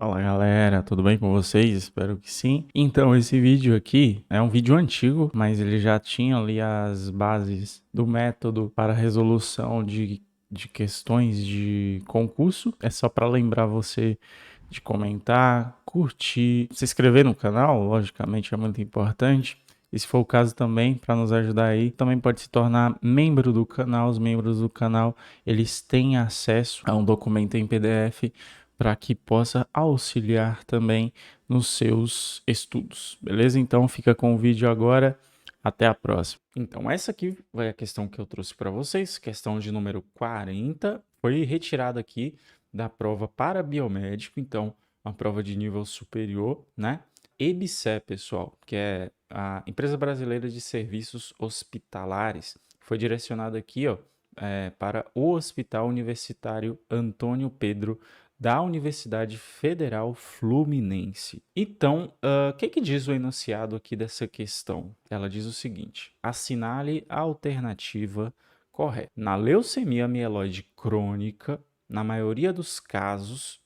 Fala galera, tudo bem com vocês? Espero que sim. Então, esse vídeo aqui é um vídeo antigo, mas ele já tinha ali as bases do método para resolução de questões de concurso. É só para lembrar você de comentar, curtir, se inscrever no canal, logicamente é muito importante. E se for o caso também, para nos ajudar aí, também pode se tornar membro do canal. Os membros do canal, eles têm acesso a um documento em PDF para que possa auxiliar também nos seus estudos, beleza? Então fica com o vídeo agora, até a próxima. Então essa aqui foi a questão que eu trouxe para vocês, questão de número 40, foi retirada aqui da prova para biomédico, então uma prova de nível superior, né? EBSER, pessoal, que é a Empresa Brasileira de Serviços Hospitalares, foi direcionada aqui, ó, para o Hospital Universitário Antônio Pedro da Universidade Federal Fluminense. Então, o que diz o enunciado aqui dessa questão? Ela diz o seguinte: assinale a alternativa correta. Na leucemia mieloide crônica, na maioria dos casos,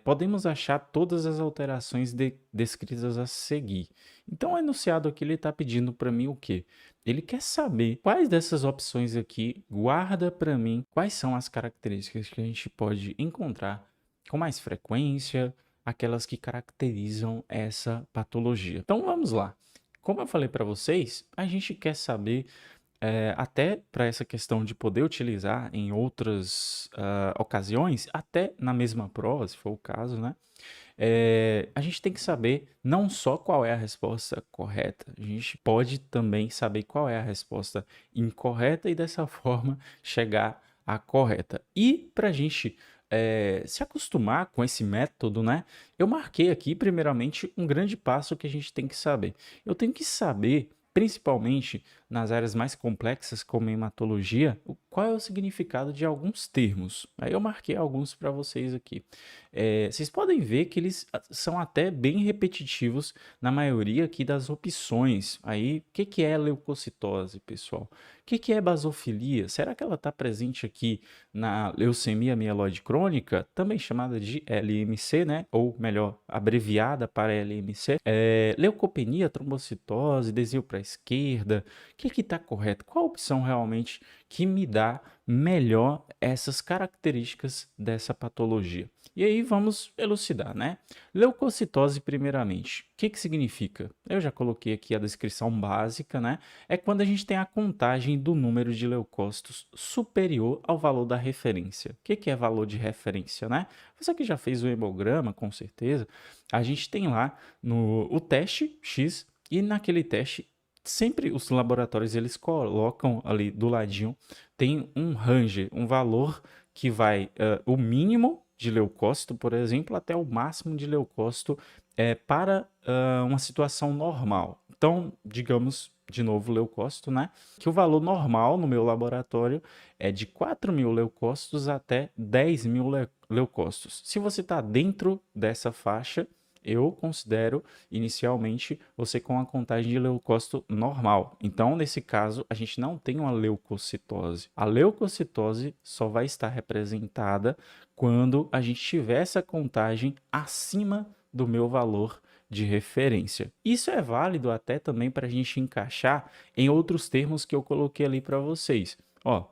podemos achar todas as alterações descritas a seguir. Então, o enunciado aqui ele está pedindo para mim o quê? Ele quer saber quais dessas opções aqui guarda para mim quais são as características que a gente pode encontrar com mais frequência, aquelas que caracterizam essa patologia. Então vamos lá. Como eu falei para vocês, a gente quer saber, até para essa questão de poder utilizar em outras ocasiões, até na mesma prova, se for o caso, né? A gente tem que saber não só qual é a resposta correta, a gente pode também saber qual é a resposta incorreta e dessa forma chegar à correta. E para a gente se acostumar com esse método, né? Eu marquei aqui, primeiramente, um grande passo que a gente tem que saber. Eu tenho que saber, principalmente nas áreas mais complexas, como hematologia, qual é o significado de alguns termos. Aí eu marquei alguns para vocês aqui. Vocês podem ver que eles são até bem repetitivos na maioria aqui das opções. Aí, o que é leucocitose, pessoal? O que é basofilia? Será que ela está presente aqui na leucemia mieloide crônica, também chamada de LMC, né? Ou melhor, abreviada para LMC? Leucopenia, trombocitose, desvio para a esquerda. O que está correto? Qual a opção realmente que me dá melhor essas características dessa patologia? E aí vamos elucidar, né? Leucocitose, primeiramente. O que significa? Eu já coloquei aqui a descrição básica, né? É quando a gente tem a contagem do número de leucócitos superior ao valor da referência. O que é valor de referência, né? Você que já fez o hemograma, com certeza, a gente tem lá o teste X e naquele teste sempre os laboratórios eles colocam ali do ladinho, tem um range, um valor que vai o mínimo de leucócito, por exemplo, até o máximo de leucócito para uma situação normal. Então, digamos, de novo, leucócito, né? Que o valor normal no meu laboratório é de 4.000 leucócitos até 10.000 leucócitos. Se você está dentro dessa faixa, eu considero inicialmente você com a contagem de leucócito normal. Então, nesse caso, a gente não tem uma leucocitose. A leucocitose só vai estar representada quando a gente tiver essa contagem acima do meu valor de referência. Isso é válido até também para a gente encaixar em outros termos que eu coloquei ali para vocês. Ó,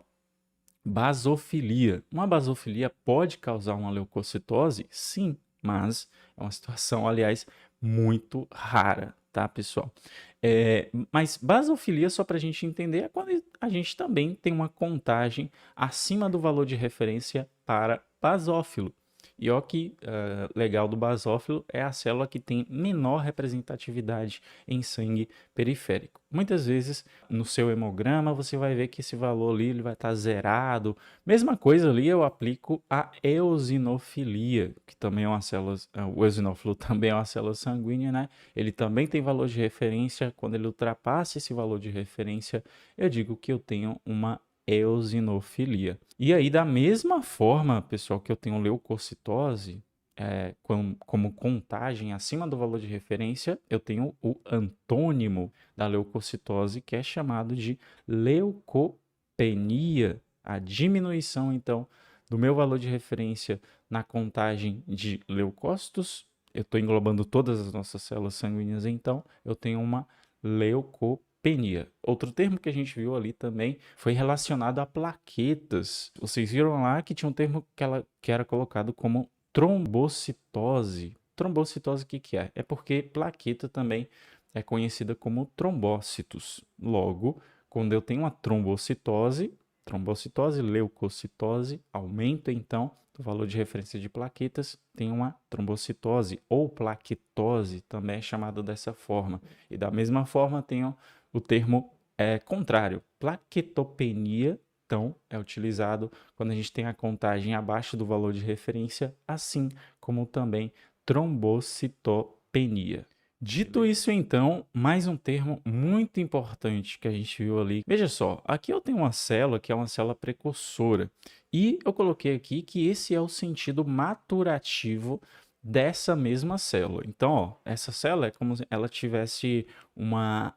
basofilia. Uma basofilia pode causar uma leucocitose? Sim, mas é uma situação, aliás, muito rara, tá, pessoal? Mas basofilia, só para a gente entender, é quando a gente também tem uma contagem acima do valor de referência para basófilo. E ó que legal do basófilo é a célula que tem menor representatividade em sangue periférico. Muitas vezes no seu hemograma você vai ver que esse valor ali ele vai estar zerado. Mesma coisa ali eu aplico a eosinofilia, que também é uma célula, o eosinófilo também é uma célula sanguínea, né? Ele também tem valor de referência. Quando ele ultrapassa esse valor de referência, eu digo que eu tenho uma eosinofilia. E aí, da mesma forma, pessoal, que eu tenho leucocitose, como contagem acima do valor de referência, eu tenho o antônimo da leucocitose, que é chamado de leucopenia, a diminuição, então, do meu valor de referência na contagem de leucócitos, eu estou englobando todas as nossas células sanguíneas, então eu tenho uma leucopenia. Outro termo que a gente viu ali também foi relacionado a plaquetas. Vocês viram lá que tinha um termo que era colocado como trombocitose. Trombocitose, o que é? É porque plaqueta também é conhecida como trombócitos. Logo, quando eu tenho uma trombocitose, leucocitose, aumenta então o valor de referência de plaquetas, tem uma trombocitose ou plaquetose, também é chamado dessa forma. E da mesma forma tem o termo contrário, plaquetopenia, então é utilizado quando a gente tem a contagem abaixo do valor de referência, assim como também trombocitopenia. Dito isso, então, mais um termo muito importante que a gente viu ali. Veja só, aqui eu tenho uma célula que é uma célula precursora e eu coloquei aqui que esse é o sentido maturativo dessa mesma célula. Então, ó, essa célula é como se ela tivesse uma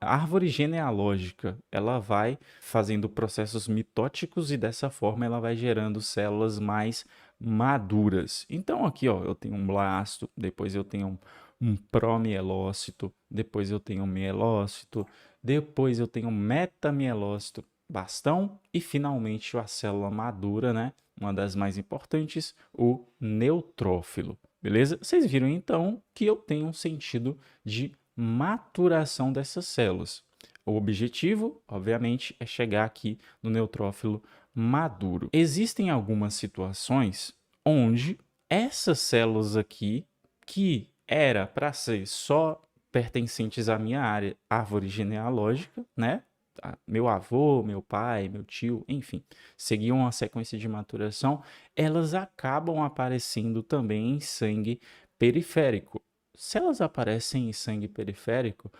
árvore genealógica. Ela vai fazendo processos mitóticos e dessa forma ela vai gerando células mais maduras. Então, aqui, ó, eu tenho um blasto, depois eu tenho um promielócito, depois eu tenho um mielócito, depois eu tenho um metamielócito, bastão e finalmente a célula madura, né? Uma das mais importantes, o neutrófilo. Beleza? Vocês viram então que eu tenho um sentido de maturação dessas células. O objetivo, obviamente, é chegar aqui no neutrófilo maduro. Existem algumas situações onde essas células aqui, que era para ser só pertencentes à minha área, árvore genealógica, né? Meu avô, meu pai, meu tio, enfim, seguiam uma sequência de maturação, elas acabam aparecendo também em sangue periférico. Se elas aparecem em sangue periférico,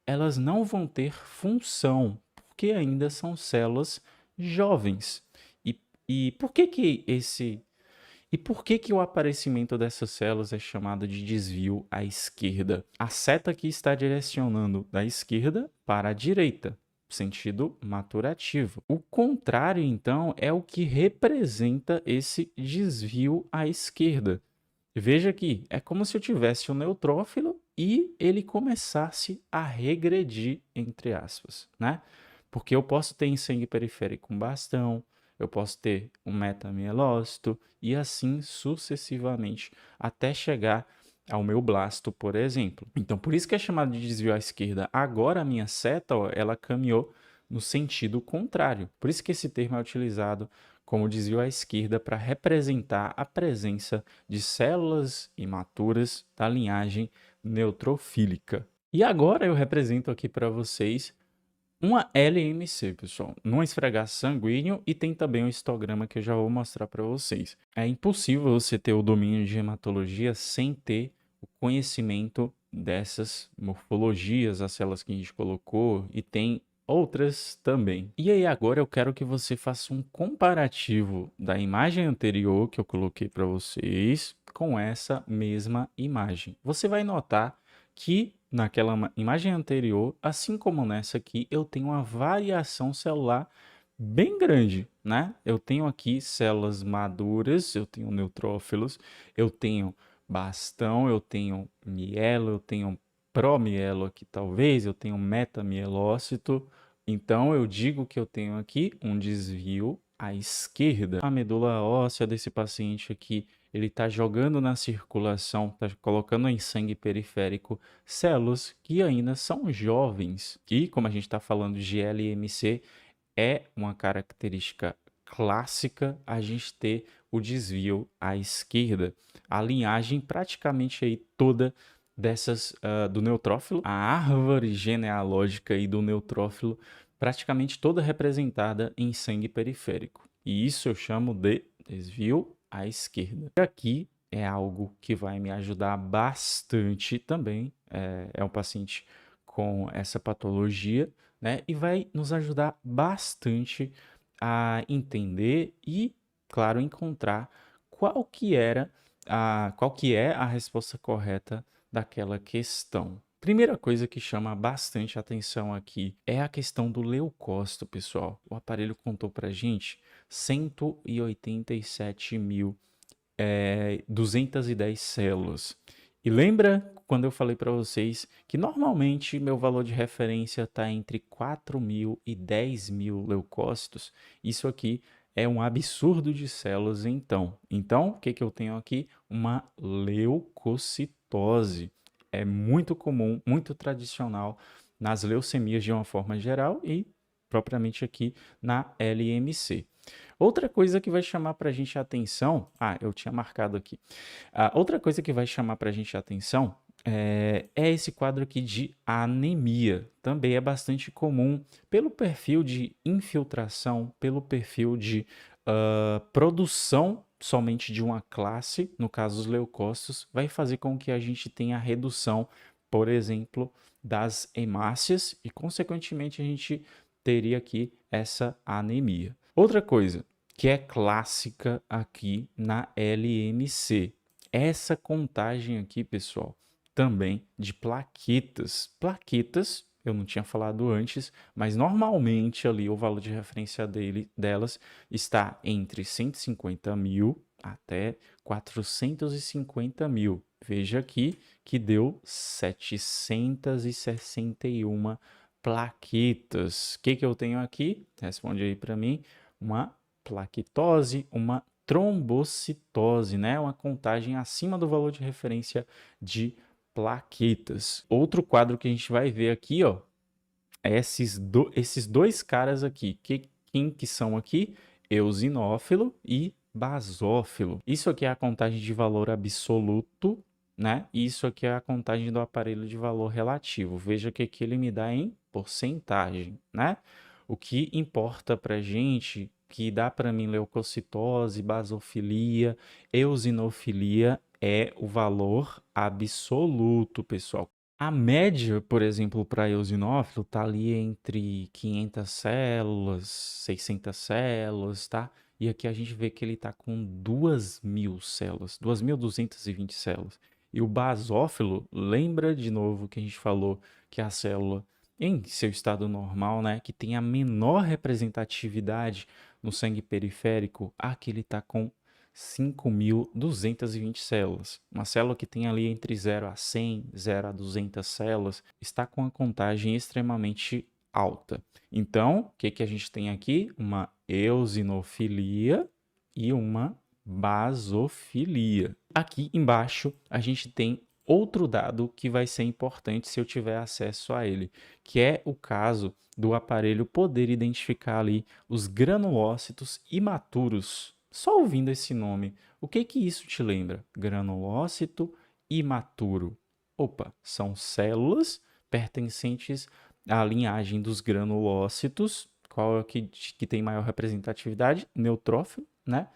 elas não vão ter função, porque ainda são células jovens. E por que que o aparecimento dessas células é chamado de desvio à esquerda? A seta aqui está direcionando da esquerda para a direita, sentido maturativo. O contrário, então, é o que representa esse desvio à esquerda. Veja aqui, é como se eu tivesse um neutrófilo e ele começasse a regredir, entre aspas, né? Porque eu posso ter em sangue periférico um bastão, eu posso ter um metamielócito e assim sucessivamente até chegar ao meu blasto, por exemplo. Então, por isso que é chamado de desvio à esquerda. Agora a minha seta, ó, ela caminhou no sentido contrário. Por isso que esse termo é utilizado como desvio à esquerda para representar a presença de células imaturas da linhagem neutrofílica. E agora eu represento aqui para vocês uma LMC, pessoal, num esfregar sanguíneo, e tem também um histograma que eu já vou mostrar para vocês. É impossível você ter o domínio de hematologia sem ter o conhecimento dessas morfologias, as células que a gente colocou, e tem outras também. E aí agora eu quero que você faça um comparativo da imagem anterior que eu coloquei para vocês com essa mesma imagem. Você vai notar que naquela imagem anterior, assim como nessa aqui, eu tenho uma variação celular bem grande, né? Eu tenho aqui células maduras, eu tenho neutrófilos, eu tenho bastão, eu tenho mielo, eu tenho promielo aqui talvez, eu tenho metamielócito. Então eu digo que eu tenho aqui um desvio à esquerda. A medula óssea desse paciente aqui, ele está jogando na circulação, está colocando em sangue periférico células que ainda são jovens. E como a gente está falando de LMC, é uma característica clássica a gente ter o desvio à esquerda. A linhagem praticamente aí toda dessas do neutrófilo, a árvore genealógica aí do neutrófilo, praticamente toda representada em sangue periférico. E isso eu chamo de desvio à esquerda. E aqui é algo que vai me ajudar bastante também. É um paciente com essa patologia, né? E vai nos ajudar bastante a entender e, claro, encontrar qual que é a resposta correta daquela questão. Primeira coisa que chama bastante atenção aqui é a questão do leucócito, pessoal. O aparelho contou pra gente 187.210 células. E lembra quando eu falei para vocês que normalmente meu valor de referência está entre 4.000 e 10.000 leucócitos? Isso aqui é um absurdo de células, então. Então, o que eu tenho aqui? Uma leucocitose. É muito comum, muito tradicional nas leucemias de uma forma geral e propriamente aqui na LMC. Outra coisa que vai chamar para a gente a atenção, eu tinha marcado aqui. Outra coisa que vai chamar para a gente a atenção é esse quadro aqui de anemia. Também é bastante comum pelo perfil de infiltração, pelo perfil de produção somente de uma classe, no caso os leucócitos, vai fazer com que a gente tenha redução, por exemplo, das hemácias e, consequentemente, a gente teria aqui essa anemia. Outra coisa que é clássica aqui na LMC, essa contagem aqui, pessoal, também de plaquetas. Plaquetas, eu não tinha falado antes, mas normalmente ali o valor de referência delas está entre 150.000 até 450.000. Veja aqui que deu 761 plaquetas. O que eu tenho aqui? Responde aí para mim. Uma plaquetose, uma trombocitose, né? Uma contagem acima do valor de referência de plaquetas. Outro quadro que a gente vai ver aqui, ó, é esses dois caras aqui. Quem que são aqui? Eosinófilo e basófilo. Isso aqui é a contagem de valor absoluto, né? Isso aqui é a contagem do aparelho de valor relativo. Veja que aqui ele me dá em porcentagem, né? O que importa pra gente, que dá para mim leucocitose, basofilia, eosinofilia, é o valor absoluto, pessoal. A média, por exemplo, para eosinófilo está ali entre 500 células, 600 células, tá? E aqui a gente vê que ele está com 2.000 células, 2.220 células. E o basófilo, lembra de novo que a gente falou que a célula em seu estado normal, né, que tem a menor representatividade no sangue periférico, aqui ele está com 5.220 células. Uma célula que tem ali entre 0 a 100, 0 a 200 células, está com a contagem extremamente alta. Então, o que a gente tem aqui? Uma eosinofilia e uma basofilia. Aqui embaixo, a gente tem outro dado que vai ser importante se eu tiver acesso a ele, que é o caso do aparelho poder identificar ali os granulócitos imaturos. Só ouvindo esse nome, o que isso te lembra? Granulócito imaturo. Opa, são células pertencentes à linhagem dos granulócitos. Qual é o que tem maior representatividade? Neutrófilo, né?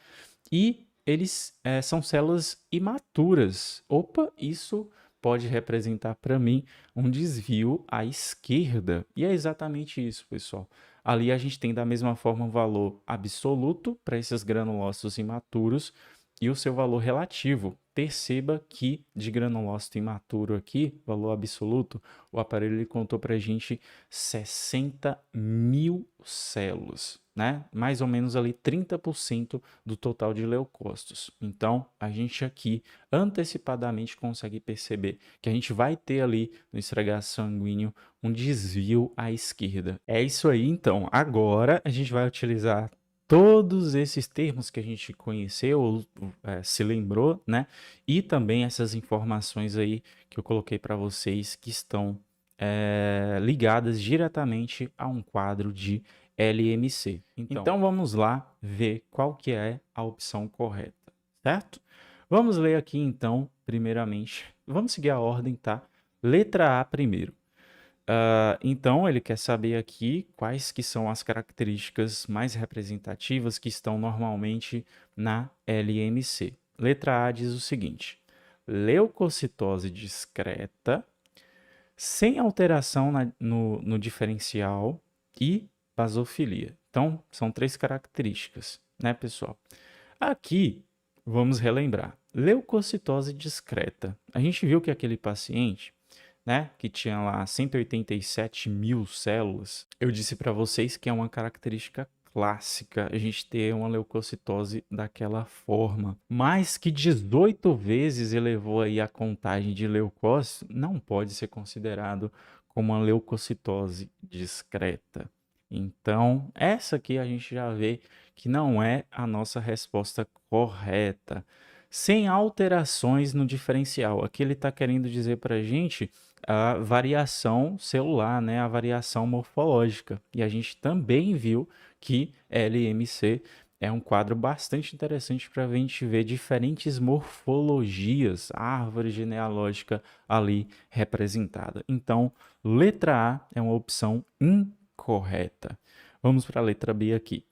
E eles são células imaturas. Opa, isso pode representar para mim um desvio à esquerda. E é exatamente isso, pessoal. Ali a gente tem da mesma forma um valor absoluto para esses granulócitos imaturos e o seu valor relativo. Perceba que de granulócito imaturo aqui, valor absoluto, o aparelho ele contou para a gente 60.000 células, né? Mais ou menos ali 30% do total de leucócitos. Então, a gente aqui antecipadamente consegue perceber que a gente vai ter ali no esfregaço sanguíneo um desvio à esquerda. É isso aí, então. Agora a gente vai utilizar todos esses termos que a gente conheceu, se lembrou, né? E também essas informações aí que eu coloquei para vocês que estão ligadas diretamente a um quadro de LMC. Então vamos lá ver qual que é a opção correta, certo? Vamos ler aqui então, primeiramente, vamos seguir a ordem, tá? Letra A primeiro. Então ele quer saber aqui quais que são as características mais representativas que estão normalmente na LMC. Letra A diz o seguinte: leucocitose discreta, sem alteração no diferencial e basofilia. Então, são 3 características, né, pessoal? Aqui, vamos relembrar. Leucocitose discreta. A gente viu que aquele paciente, né, que tinha lá 187 mil células, eu disse para vocês que é uma característica clássica a gente ter uma leucocitose daquela forma. Mas que 18 vezes elevou aí a contagem de leucócitos, não pode ser considerado como uma leucocitose discreta. Então, essa aqui a gente já vê que não é a nossa resposta correta. Sem alterações no diferencial. Aqui ele está querendo dizer para a gente a variação celular, né? A variação morfológica. E a gente também viu que LMC é um quadro bastante interessante para a gente ver diferentes morfologias, a árvore genealógica ali representada. Então, letra A é uma opção incorreta. Vamos para a letra B aqui.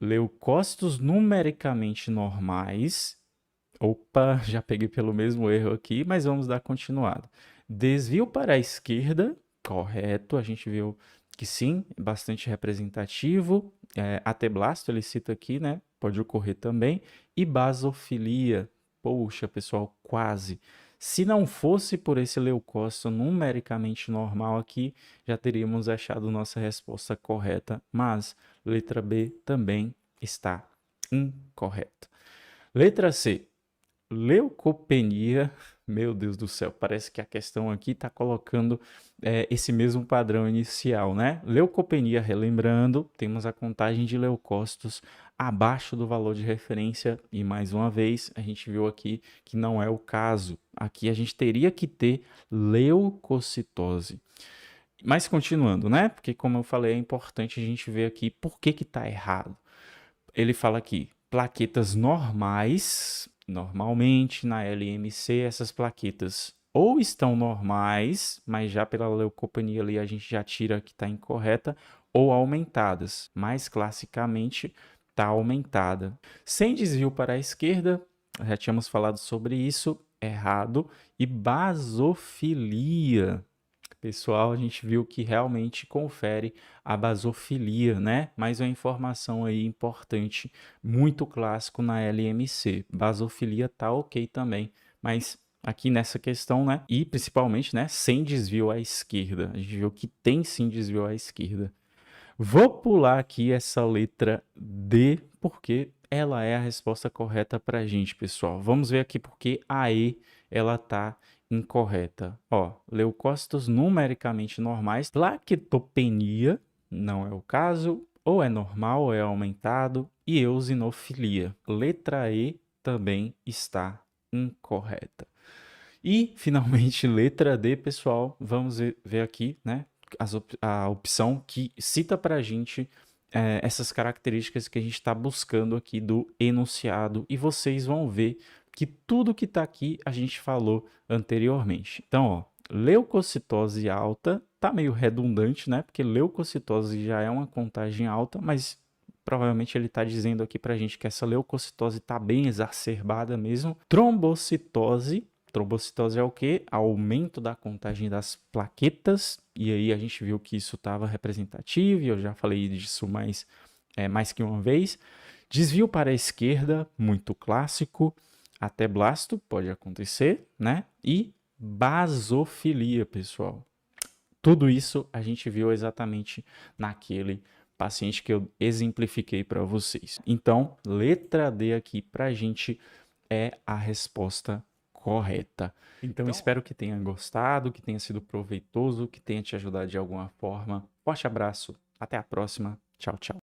Leucócitos numericamente normais. Opa, já peguei pelo mesmo erro aqui, mas vamos dar continuada. Desvio para a esquerda, correto, a gente viu que sim, é bastante representativo. Ateblasto, ele cita aqui, né? Pode ocorrer também. E basofilia, poxa, pessoal, quase. Se não fosse por esse leucócito numericamente normal aqui, já teríamos achado nossa resposta correta, mas letra B também está incorreta. Letra C, leucopenia. Meu Deus do céu, parece que a questão aqui está colocando esse mesmo padrão inicial, né? Leucopenia, relembrando, temos a contagem de leucócitos abaixo do valor de referência e mais uma vez a gente viu aqui que não é o caso. Aqui a gente teria que ter leucocitose. Mas continuando, né? Porque como eu falei, é importante a gente ver aqui por que está errado. Ele fala aqui, plaquetas normais, normalmente na LMC essas plaquetas ou estão normais, mas já pela leucopenia ali a gente já tira que está incorreta, ou aumentadas, mais classicamente está aumentada. Sem desvio para a esquerda, já tínhamos falado sobre isso, errado, e basofilia. Pessoal, a gente viu que realmente confere a basofilia, né? Mais uma informação aí importante, muito clássico na LMC. Basofilia tá ok também, mas aqui nessa questão, né? E principalmente, né? Sem desvio à esquerda. A gente viu que tem sim desvio à esquerda. Vou pular aqui essa letra D, porque ela é a resposta correta para a gente, pessoal. Vamos ver aqui porque a E ela tá incorreta. Ó, leucócitos numericamente normais, plaquetopenia, não é o caso, ou é normal ou é aumentado, e eosinofilia. Letra E também está incorreta. E, finalmente, letra D, pessoal, vamos ver aqui, né, a opção que cita para a gente essas características que a gente está buscando aqui do enunciado, e vocês vão ver que tudo que está aqui a gente falou anteriormente. Então, ó, leucocitose alta, tá meio redundante, né, porque leucocitose já é uma contagem alta, mas provavelmente ele está dizendo aqui para a gente que essa leucocitose está bem exacerbada mesmo. Trombocitose. Trombocitose é o quê? Aumento da contagem das plaquetas. E aí a gente viu que isso estava representativo, e eu já falei disso mais que uma vez. Desvio para a esquerda, muito clássico. Ateblasto, pode acontecer, né? E basofilia, pessoal. Tudo isso a gente viu exatamente naquele paciente que eu exemplifiquei para vocês. Então, letra D aqui para a gente é a resposta correta. Então, espero que tenha gostado, que tenha sido proveitoso, que tenha te ajudado de alguma forma. Forte abraço, até a próxima. Tchau, tchau.